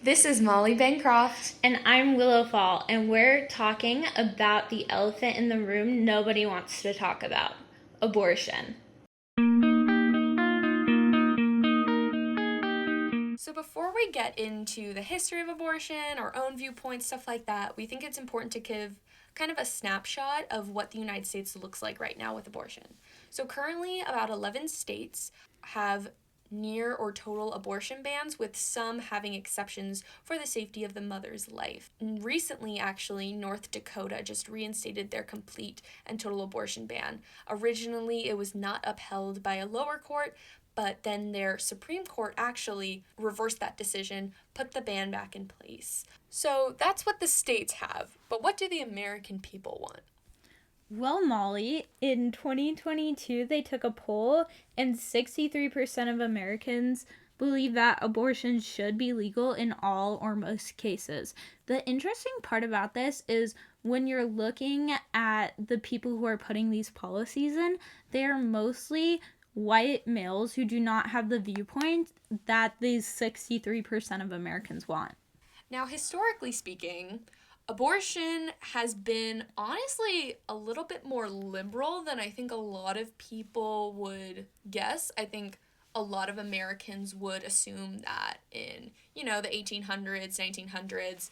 This is Molly Bancroft. And I'm Willow Fall, and we're talking about the elephant in the room nobody wants to talk about: abortion. So before we get into the history of abortion, our own viewpoints, stuff like that, we think it's important to give kind of a snapshot of what the United States looks like right now with abortion. So currently, about 11 states have near or total abortion bans, with some having exceptions for the safety of the mother's life. And recently, actually, North Dakota just reinstated their complete and total abortion ban. Originally, it was not upheld by a lower court, but then their Supreme Court actually reversed that decision, put the ban back in place. So that's what the states have. But what do the American people want? Well, Molly, in 2022, they took a poll, and 63% of Americans believe that abortion should be legal in all or most cases. The interesting part about this is when you're looking at the people who are putting these policies in, they are mostly white males who do not have the viewpoint that these 63% of Americans want. Now, historically speaking, abortion has been honestly a little bit more liberal than I think a lot of people would guess. I think a lot of Americans would assume that in, the 1800s, 1900s,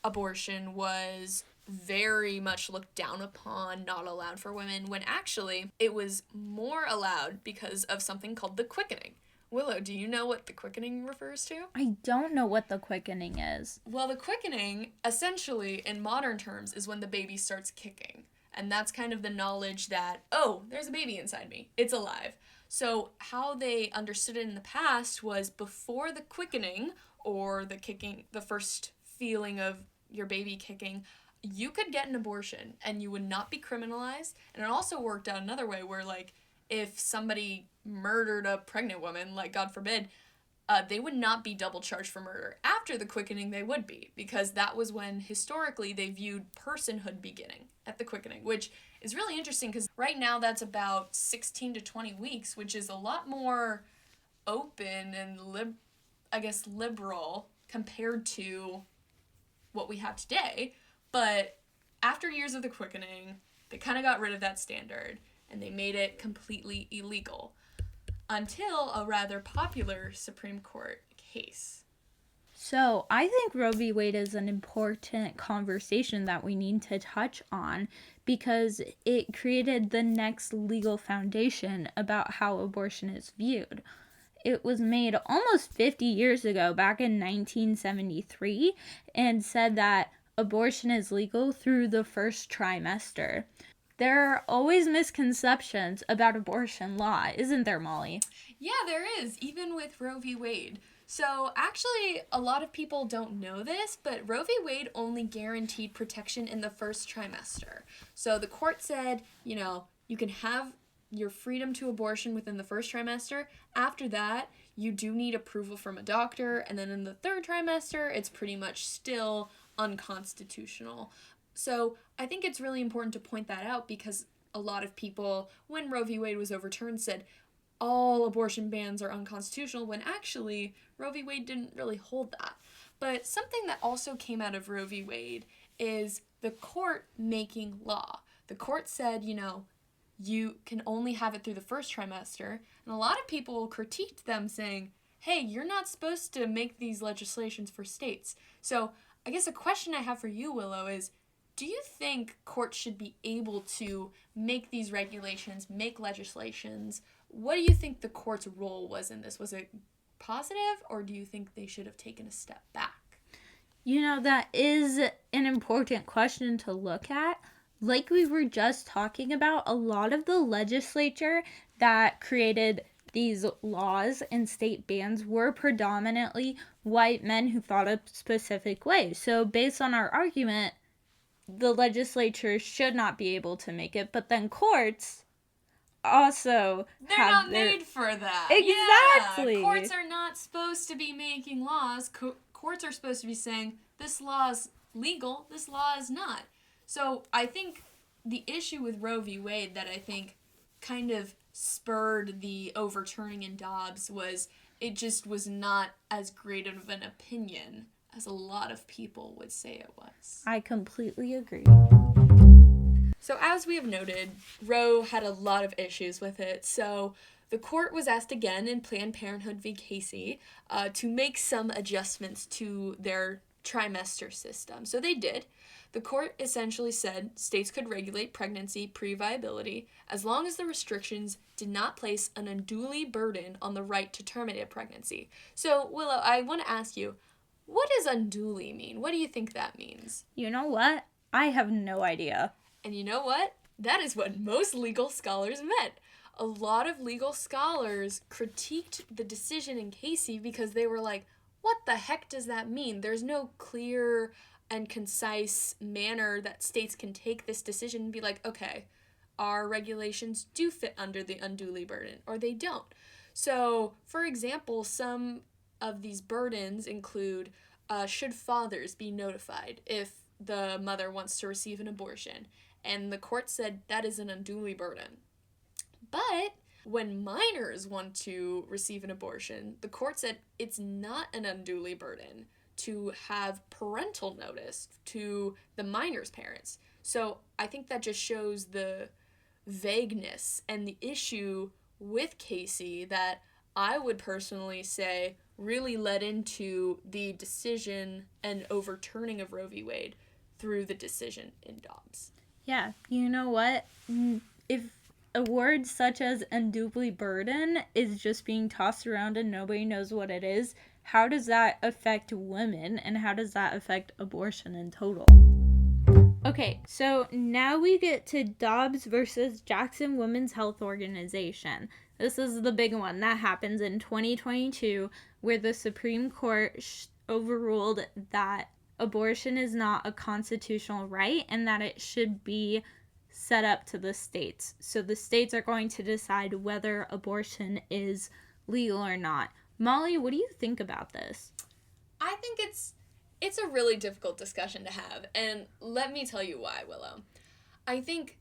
abortion was very much looked down upon, not allowed for women, when actually it was more allowed because of something called the quickening. Willow, do you know what the quickening refers to? I don't know what the quickening is. Well, the quickening, essentially, in modern terms, is when the baby starts kicking. And that's kind of the knowledge that, oh, there's a baby inside me. It's alive. So how they understood it in the past was before the quickening, or the kicking, the first feeling of your baby kicking, you could get an abortion and you would not be criminalized. And it also worked out another way where, like, if somebody murdered a pregnant woman, like, God forbid, they would not be double charged for murder. After the quickening, they would be, because that was when, historically, they viewed personhood beginning at the quickening, which is really interesting because right now that's about 16 to 20 weeks, which is a lot more open and, liberal compared to what we have today. But after years of the quickening, they kind of got rid of that standard, and they made it completely illegal until a rather popular Supreme Court case. So I think Roe v. Wade is an important conversation that we need to touch on because it created the next legal foundation about how abortion is viewed. It was made almost 50 years ago, back in 1973, and said that abortion is legal through the first trimester. There are always misconceptions about abortion law, isn't there, Molly? Yeah, there is, even with Roe v. Wade. So actually, a lot of people don't know this, but Roe v. Wade only guaranteed protection in the first trimester. So the court said, you can have your freedom to abortion within the first trimester. After that, you do need approval from a doctor, and then in the third trimester, it's pretty much still unconstitutional. So I think it's really important to point that out because a lot of people, when Roe v. Wade was overturned, said all abortion bans are unconstitutional, when actually Roe v. Wade didn't really hold that. But something that also came out of Roe v. Wade is the court making law. The court said, you can only have it through the first trimester, and a lot of people critiqued them saying, hey, you're not supposed to make these legislations for states. So I guess a question I have for you, Willow, is do you think courts should be able to make these regulations, make legislations? What do you think the court's role was in this? Was it positive, or do you think they should have taken a step back? That is an important question to look at. Like we were just talking about, a lot of the legislature that created these laws and state bans were predominantly white men who thought a specific way. So based on our argument, the legislature should not be able to make it, but then courts also they're have not made for that. Exactly. Yeah, courts are not supposed to be making laws. Courts are supposed to be saying this law is legal, this law is not. So I think the issue with Roe v. Wade that I think kind of spurred the overturning in Dobbs was it just was not as great of an opinion as a lot of people would say it was. I completely agree. So as we have noted, Roe had a lot of issues with it, so the court was asked again in Planned Parenthood v. Casey to make some adjustments to their trimester system. So they did. The court essentially said states could regulate pregnancy pre-viability as long as the restrictions did not place an unduly burden on the right to terminate a pregnancy. So, Willow, I want to ask you, what does unduly mean? What do you think that means? You know what? I have no idea. And you know what? That is what most legal scholars meant. A lot of legal scholars critiqued the decision in Casey because they were like, what the heck does that mean? There's no clear and concise manner that states can take this decision and be like, okay, our regulations do fit under the unduly burden, or they don't. So, for example, some of these burdens include should fathers be notified if the mother wants to receive an abortion? And the court said that is an unduly burden. But when minors want to receive an abortion, the court said it's not an unduly burden to have parental notice to the minor's parents. So I think that just shows the vagueness and the issue with Casey that I would personally say really led into the decision and overturning of Roe v. Wade through the decision in Dobbs. Yeah, you know what? If a word such as unduly burden is just being tossed around and nobody knows what it is, how does that affect women and how does that affect abortion in total? Okay, so now we get to Dobbs versus Jackson Women's Health Organization. This is the big one that happens in 2022 where the Supreme Court overruled that abortion is not a constitutional right and that it should be set up to the states. So the states are going to decide whether abortion is legal or not. Molly, what do you think about this? I think it's a really difficult discussion to have, and let me tell you why, Willow. I think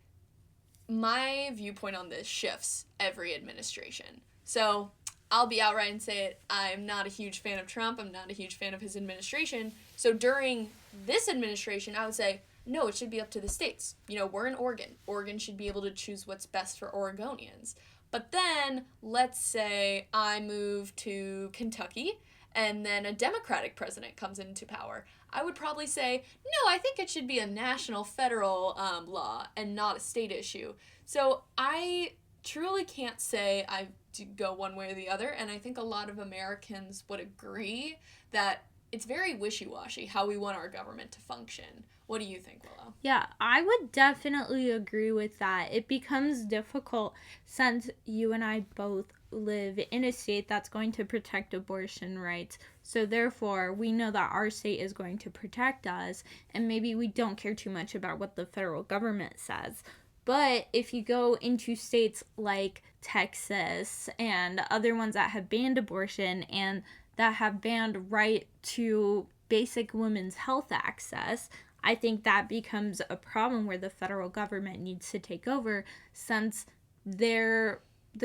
my viewpoint on this shifts every administration. So I'll be outright and say it. I'm not a huge fan of Trump. I'm not a huge fan of his administration. So during this administration, I would say, no, it should be up to the states. You know, we're in Oregon. Oregon should be able to choose what's best for Oregonians. But then, let's say I move to Kentucky and then a Democratic president comes into power. I would probably say, no, I think it should be a national federal law and not a state issue. So I truly can't say I go one way or the other, and I think a lot of Americans would agree that it's very wishy-washy how we want our government to function. What do you think, Willow? Yeah, I would definitely agree with that. It becomes difficult since you and I both live in a state that's going to protect abortion rights. So therefore, we know that our state is going to protect us, and maybe we don't care too much about what the federal government says. But if you go into states like Texas and other ones that have banned abortion and that have banned right to basic women's health access, I think that becomes a problem where the federal government needs to take over since the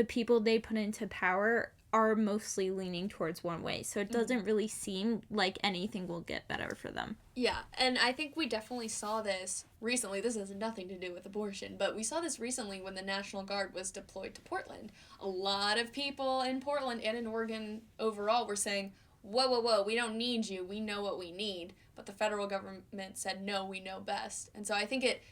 people they put into power are mostly leaning towards one way. So it doesn't really seem like anything will get better for them. Yeah, and I think we definitely saw this recently. This has nothing to do with abortion, but we saw this recently when the National Guard was deployed to Portland. A lot of people in Portland and in Oregon overall were saying, whoa, we don't need you. We know what we need. But the federal government said, no, we know best. And so I think it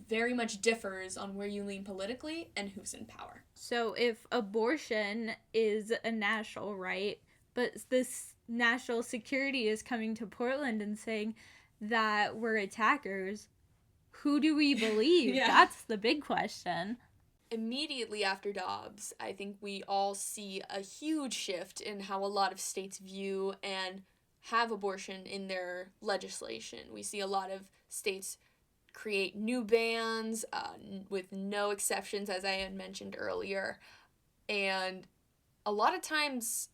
very much differs on where you lean politically and who's in power. So if abortion is a national right, but this national security is coming to Portland and saying that we're attackers, who do we believe? Yeah. That's the big question. Immediately after Dobbs, I think we all see a huge shift in how a lot of states view and have abortion in their legislation. We see a lot of states create new bans with no exceptions, as I had mentioned earlier, and a lot of times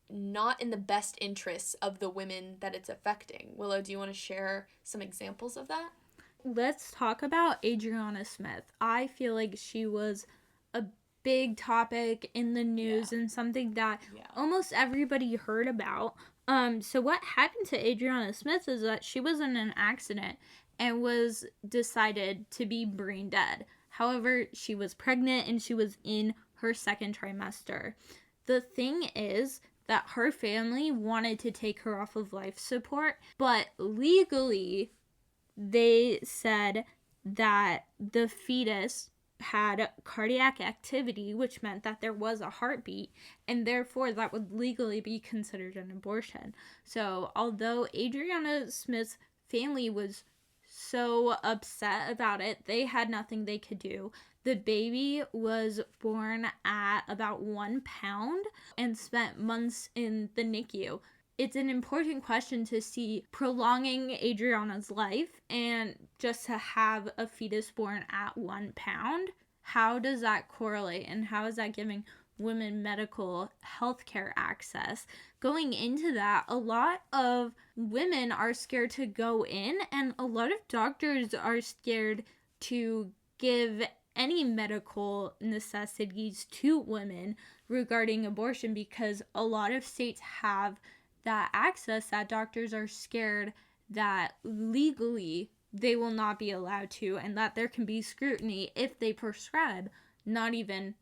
not in the best interests of the women that it's affecting. Willow, do you want to share some examples of that? Let's talk about Adriana Smith. I feel like she was a big topic in the news and something that almost everybody heard about. So what happened to Adriana Smith is that she was in an accident and was decided to be brain dead. However, she was pregnant and she was in her second trimester. The thing is that her family wanted to take her off of life support, but legally they said that the fetus had cardiac activity, which meant that there was a heartbeat, and therefore that would legally be considered an abortion. So, although Adriana Smith's family was so upset about it, they had nothing they could do. The baby was born at about 1 pound and spent months in the NICU. It's an important question to see prolonging Adriana's life and just to have a fetus born at 1 pound. How does that correlate and how is that giving women medical health care access? Going into that, a lot of women are scared to go in, and a lot of doctors are scared to give any medical necessities to women regarding abortion because a lot of states have that access that doctors are scared that legally they will not be allowed to, and that there can be scrutiny if they prescribe not even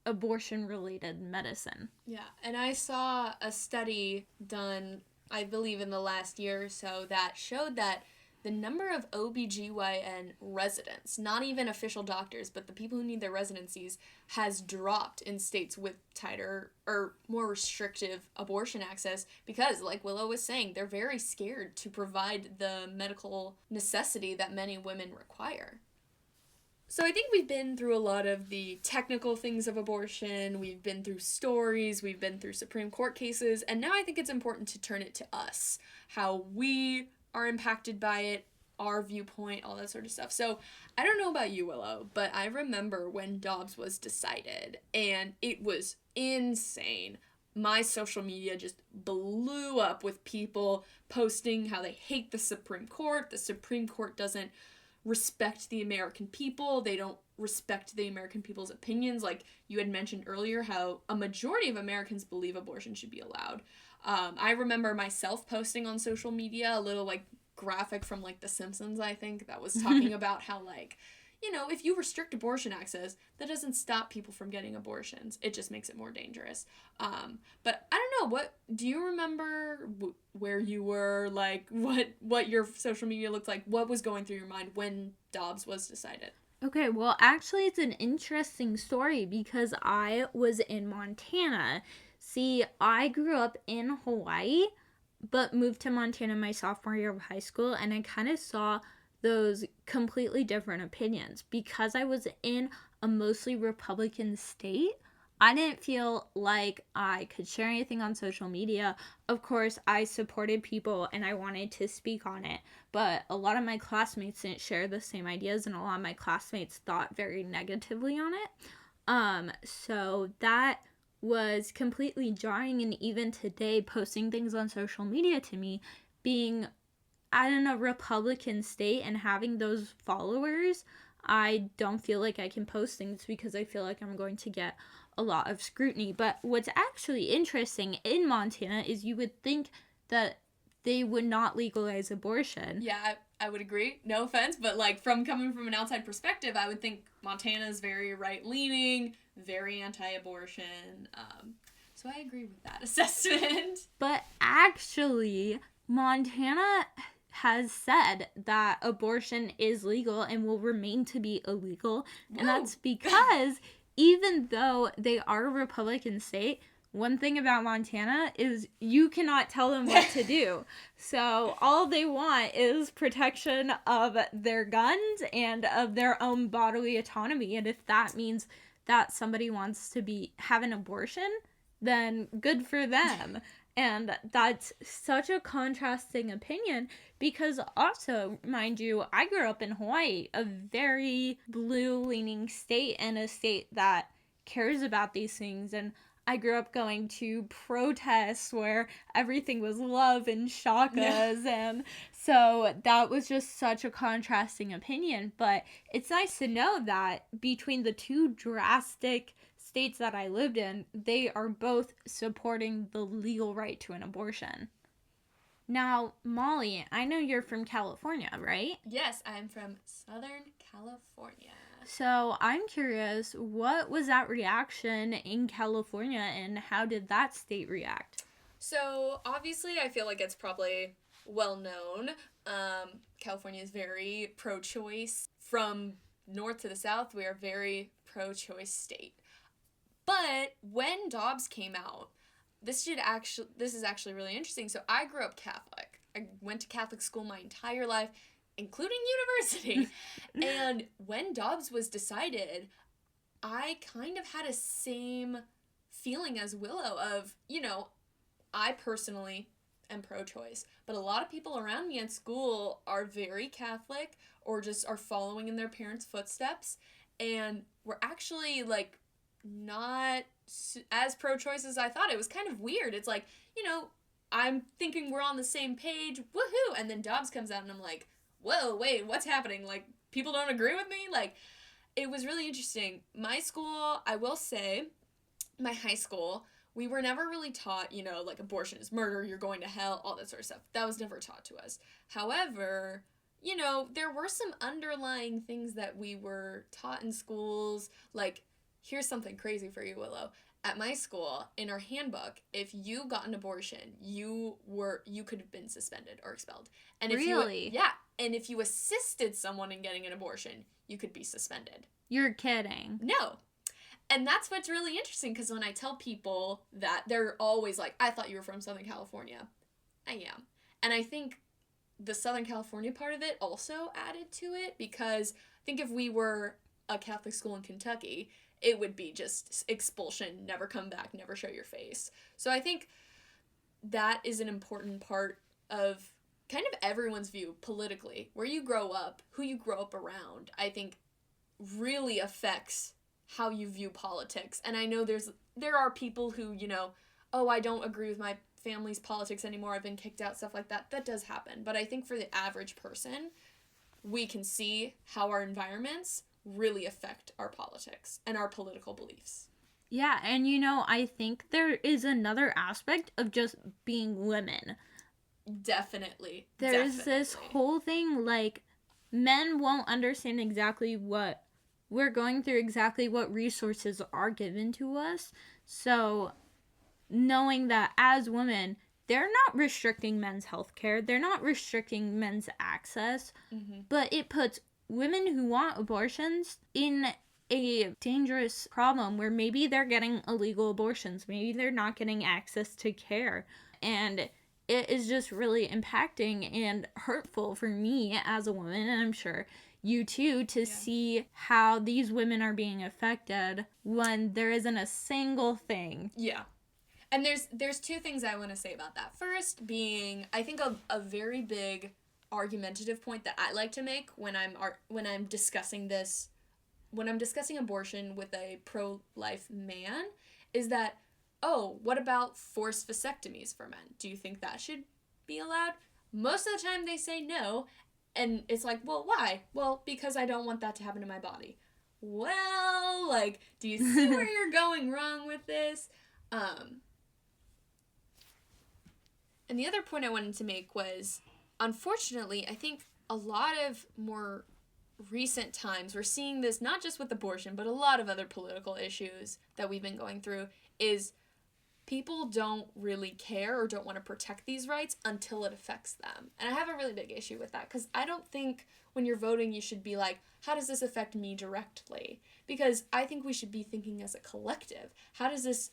abortion related medicine. Yeah, and I saw a study done, I believe, in the last year or so that showed that the number of OBGYN residents, not even official doctors, but the people who need their residencies, has dropped in states with tighter or more restrictive abortion access because, like Willow was saying, they're very scared to provide the medical necessity that many women require. So I think we've been through a lot of the technical things of abortion, we've been through stories, we've been through Supreme Court cases, and now I think it's important to turn it to us, how we are impacted by it, our viewpoint, all that sort of stuff. So I don't know about you, Willow, but I remember when Dobbs was decided, and it was insane. My social media just blew up with people posting how they hate the Supreme Court. The Supreme Court doesn't respect the American people. They don't respect the American people's opinions. Like you had mentioned earlier, how a majority of Americans believe abortion should be allowed. I remember myself posting on social media a little like graphic from like The Simpsons, I think, that was talking about how like, you know, if you restrict abortion access, that doesn't stop people from getting abortions. It just makes it more dangerous. But I don't know, what do you remember where you were, like what your social media looked like? What was going through your mind when Dobbs was decided? Okay, well, actually, it's an interesting story because I was in Montana. See, I grew up in Hawaii, but moved to Montana my sophomore year of high school, and I kind of saw those completely different opinions. Because I was in a mostly Republican state, I didn't feel like I could share anything on social media. Of course, I supported people and I wanted to speak on it, but a lot of my classmates didn't share the same ideas, and a lot of my classmates thought very negatively on it. So that was completely jarring, and even today, posting things on social media to me, being in a Republican state and having those followers, I don't feel like I can post things because I feel like I'm going to get a lot of scrutiny. But what's actually interesting in Montana is you would think that they would not legalize abortion. Yeah, I would agree. No offense, but like coming from an outside perspective, I would think Montana is very right leaning, very anti-abortion. So I agree with that assessment. But actually, Montana has said that abortion is legal and will remain to be illegal. Whoa. And that's because even though they are a Republican state, one thing about Montana is you cannot tell them what to do. So all they want is protection of their guns and of their own bodily autonomy. And if that means that somebody wants to have an abortion, then good for them. And that's such a contrasting opinion because also, mind you, I grew up in Hawaii, a very blue-leaning state and a state that cares about these things. And I grew up going to protests where everything was love and shakas. Yeah. And so that was just such a contrasting opinion. But it's nice to know that between the two drastic states that I lived in, they are both supporting the legal right to an abortion. Now, Molly, I know you're from California, right? Yes, I'm from Southern California. So I'm curious, what was that reaction in California and how did that state react? So, obviously, I feel like it's probably well known. California is very pro choice. From north to the south, we are a very pro choice state. But when Dobbs came out, this is actually really interesting. So, I grew up Catholic. I went to Catholic school my entire life, including university. And when Dobbs was decided, I kind of had a same feeling as Willow of, I personally am pro-choice, but a lot of people around me at school are very Catholic or just are following in their parents' footsteps, and we're actually like not as pro-choice as I thought. It was kind of weird. It's like, I'm thinking we're on the same page, woohoo, and then Dobbs comes out and I'm like, whoa, wait, what's happening? Like, people don't agree with me? Like, it was really interesting. My school, I will say, my high school, we were never really taught, like abortion is murder, you're going to hell, all that sort of stuff. That was never taught to us. However, there were some underlying things that we were taught in schools. Like, here's something crazy for you, Willow. At my school, in our handbook, if you got an abortion, you could have been suspended or expelled. And if Really? yeah, and if you assisted someone in getting an abortion, you could be suspended. You're kidding. No. And that's what's really interesting, because when I tell people that, they're always like, I thought you were from Southern California. I am. And I think the Southern California part of it also added to it, because I think if we were a Catholic school in Kentucky, it would be just expulsion, never come back, never show your face. So I think that is an important part of kind of everyone's view politically. Where you grow up, who you grow up around, I think really affects how you view politics. And I know there are people who, oh, I don't agree with my family's politics anymore, I've been kicked out, stuff like that. That does happen. But I think for the average person, we can see how our environments really affect our politics and our political beliefs. Yeah, and I think there is another aspect of just being women. Definitely. There's this whole thing, like, men won't understand exactly what we're going through, exactly what resources are given to us. So knowing that as women, they're not restricting men's health care, they're not restricting men's access, but it puts women who want abortions in a dangerous problem where maybe they're getting illegal abortions, maybe they're not getting access to care, and it is just really impacting and hurtful for me as a woman, and I'm sure you too, to see how these women are being affected when there isn't a single thing. Yeah. And there's two things I want to say about that. First being, I think a very big argumentative point that I like to make when I'm discussing abortion with a pro-life man is that, oh, what about forced vasectomies for men? Do you think that should be allowed? Most of the time they say no, and it's like, well, why? Well, because I don't want that to happen to my body. Well, like, do you see where you're going wrong with this? And the other point I wanted to make was, unfortunately, I think a lot of more recent times, we're seeing this not just with abortion, but a lot of other political issues that we've been going through, is people don't really care or don't want to protect these rights until it affects them. And I have a really big issue with that, because I don't think when you're voting you should be like, how does this affect me directly? Because I think we should be thinking as a collective. How does this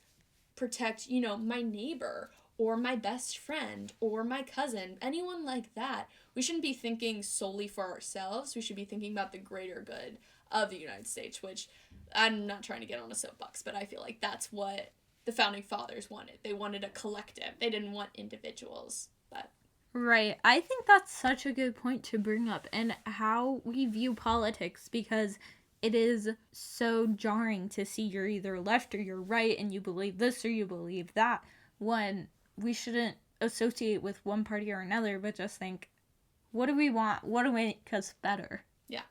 protect, my neighbor or my best friend or my cousin, anyone like that? We shouldn't be thinking solely for ourselves. We should be thinking about the greater good of the United States, which I'm not trying to get on a soapbox, but I feel like that's what the founding fathers wanted. They wanted a collective. They didn't want individuals. But right. I think that's such a good point to bring up, and how we view politics, because it is so jarring to see you're either left or you're right and you believe this or you believe that, when we shouldn't associate with one party or another, but just think, what do we want? What do we make us better? yeah.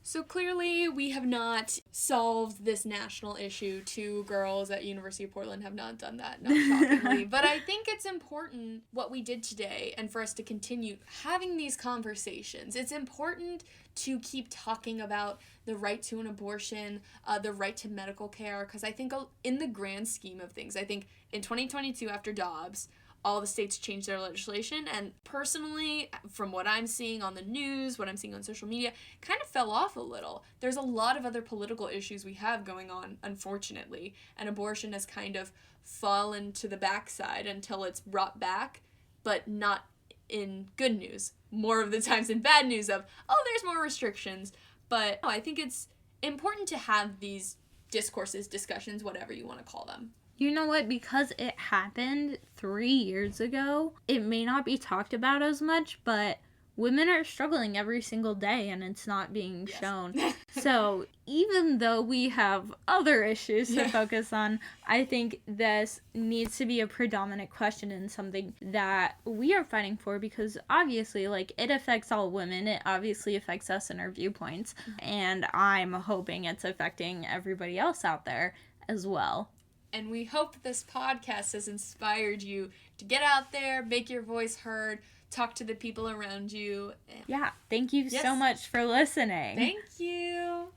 So clearly we have not solved this national issue. 2 girls at University of Portland have not done that, not shockingly. But I think it's important what we did today and for us to continue having these conversations. It's important to keep talking about the right to an abortion, the right to medical care, because I think in the grand scheme of things, I think in 2022 after Dobbs, all the states changed their legislation, and personally, from what I'm seeing on the news, what I'm seeing on social media, kind of fell off a little. There's a lot of other political issues we have going on, unfortunately, and abortion has kind of fallen to the backside until it's brought back, but not in good news. More of the times in bad news of, oh, there's more restrictions. But I think it's important to have these discourses, discussions, whatever you want to call them. You know what? Because it happened 3 years ago, it may not be talked about as much, but women are struggling every single day and it's not being shown. So even though we have other issues to focus on, I think this needs to be a predominant question and something that we are fighting for, because obviously, like, it affects all women. It obviously affects us and our viewpoints. And I'm hoping it's affecting everybody else out there as well. And we hope this podcast has inspired you to get out there, make your voice heard, talk to the people around you. Yeah, thank you so much for listening. Thank you.